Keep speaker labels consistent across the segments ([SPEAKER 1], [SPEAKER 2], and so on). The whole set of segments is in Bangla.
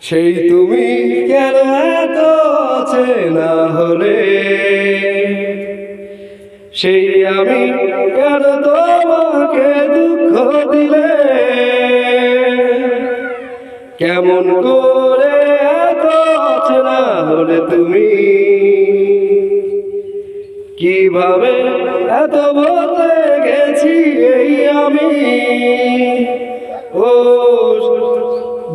[SPEAKER 1] সেই তুমি কেন এত চেনা হলে, সেই আমি কেন তোমাকে দুঃখ দিলে, কেমন করে এত চেনা হলে তুমি, কিভাবে এত বদলে গেছি এই আমি। ও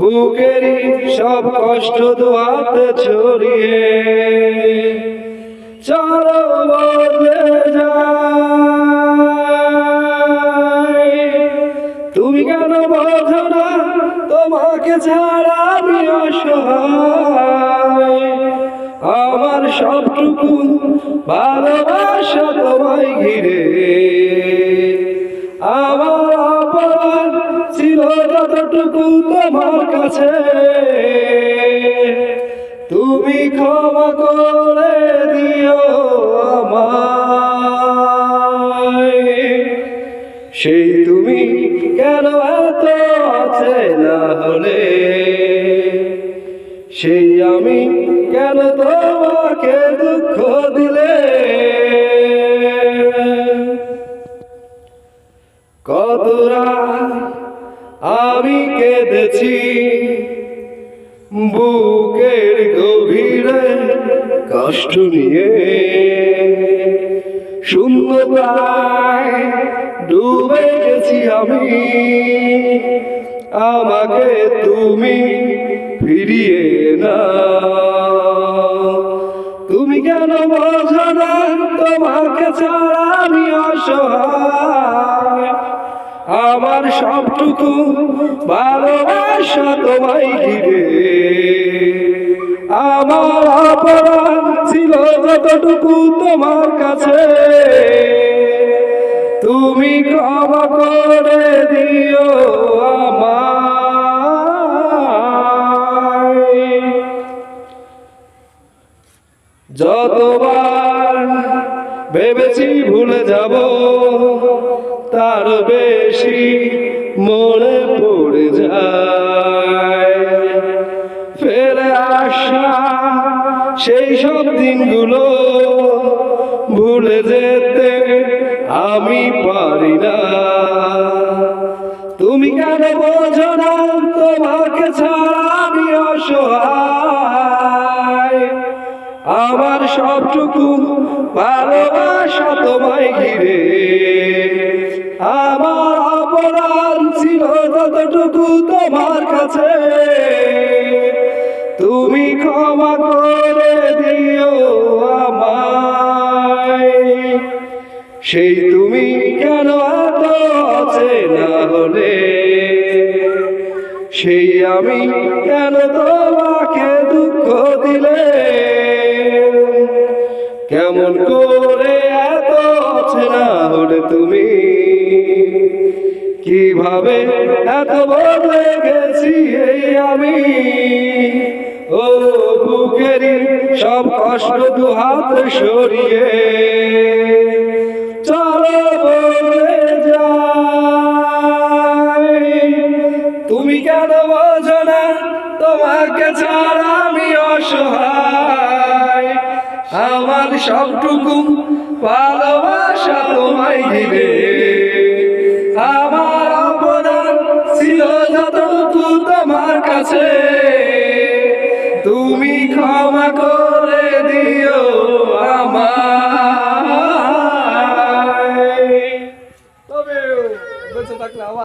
[SPEAKER 1] বুকেরই সব কষ্ট দুহাতে ছড়িয়ে চলো বদলে যাই। তুমি কেন বোঝো না তোমাকে ছাড়া আমি অসহায়, আমার সবটুকু ভালোবাসা তোমায় ঘিরে, আমার অপরাধ ছিল যতটুকু তোমার কাছে, তুমি ক্ষমা করে দিও আমায়। সেই তুমি কেন এত চেনা হলে, সেই আমি কেন তোমাকে দুঃখ দিলে। কত রাত আমি কেঁদেছি বুকের গভীরে কষ্ট নিয়ে, শূন্যতায় ডুবে গেছি আমি, আমাকে তুমি ফিরিয়ে না। তুমি কেন বোঝো না তোমাকে ছাড়া আমি অসহায়, আমার সবটুকু ভালোবাসা তোমায় ঘিরে, আমার অপরাধ ছিল যতটুকু তোমার কাছে, তুমি ক্ষমা করে দিও আমায়। যতবার ভেবেছি ভুলে যাব, তার বেশি মনে পড়ে যায়। ফেলে আসা সেই সব দিনগুলো ভুলে যেতে আমি পারি না। তুমি কেন বোঝো না তোমাকে ছাড়া আমি অসহায়, আমার সবটুকু ভালোবাসা তোমায় ঘিরে, আমার অপরাধ ছিল যতটুকু তোমার কাছে, তুমি ক্ষমা করে দিও আমায়। সেই তুমি কেন এত চেনা হলে, সেই আমি কেন তোমাকে দুঃখ দিলে, কেমন করে এত চেনা হলে তুমি, কিভাবে এত বদলে গেছি এই আমি। ও বুকেরই সব কষ্ট দুহাতে সরিয়ে চলো বদলে যাই। তুমি কেন বোঝো না তোমাকে ছাড়া আমি অসহায়, আমার সবটুকু ভালোবাসা তোমায় ঘিরে, আমার অপরাধ ছিল যতটুকু তোমার কাছে, তুমি ক্ষমা করে দিও আমায়। তবে বেঁচে থাকলে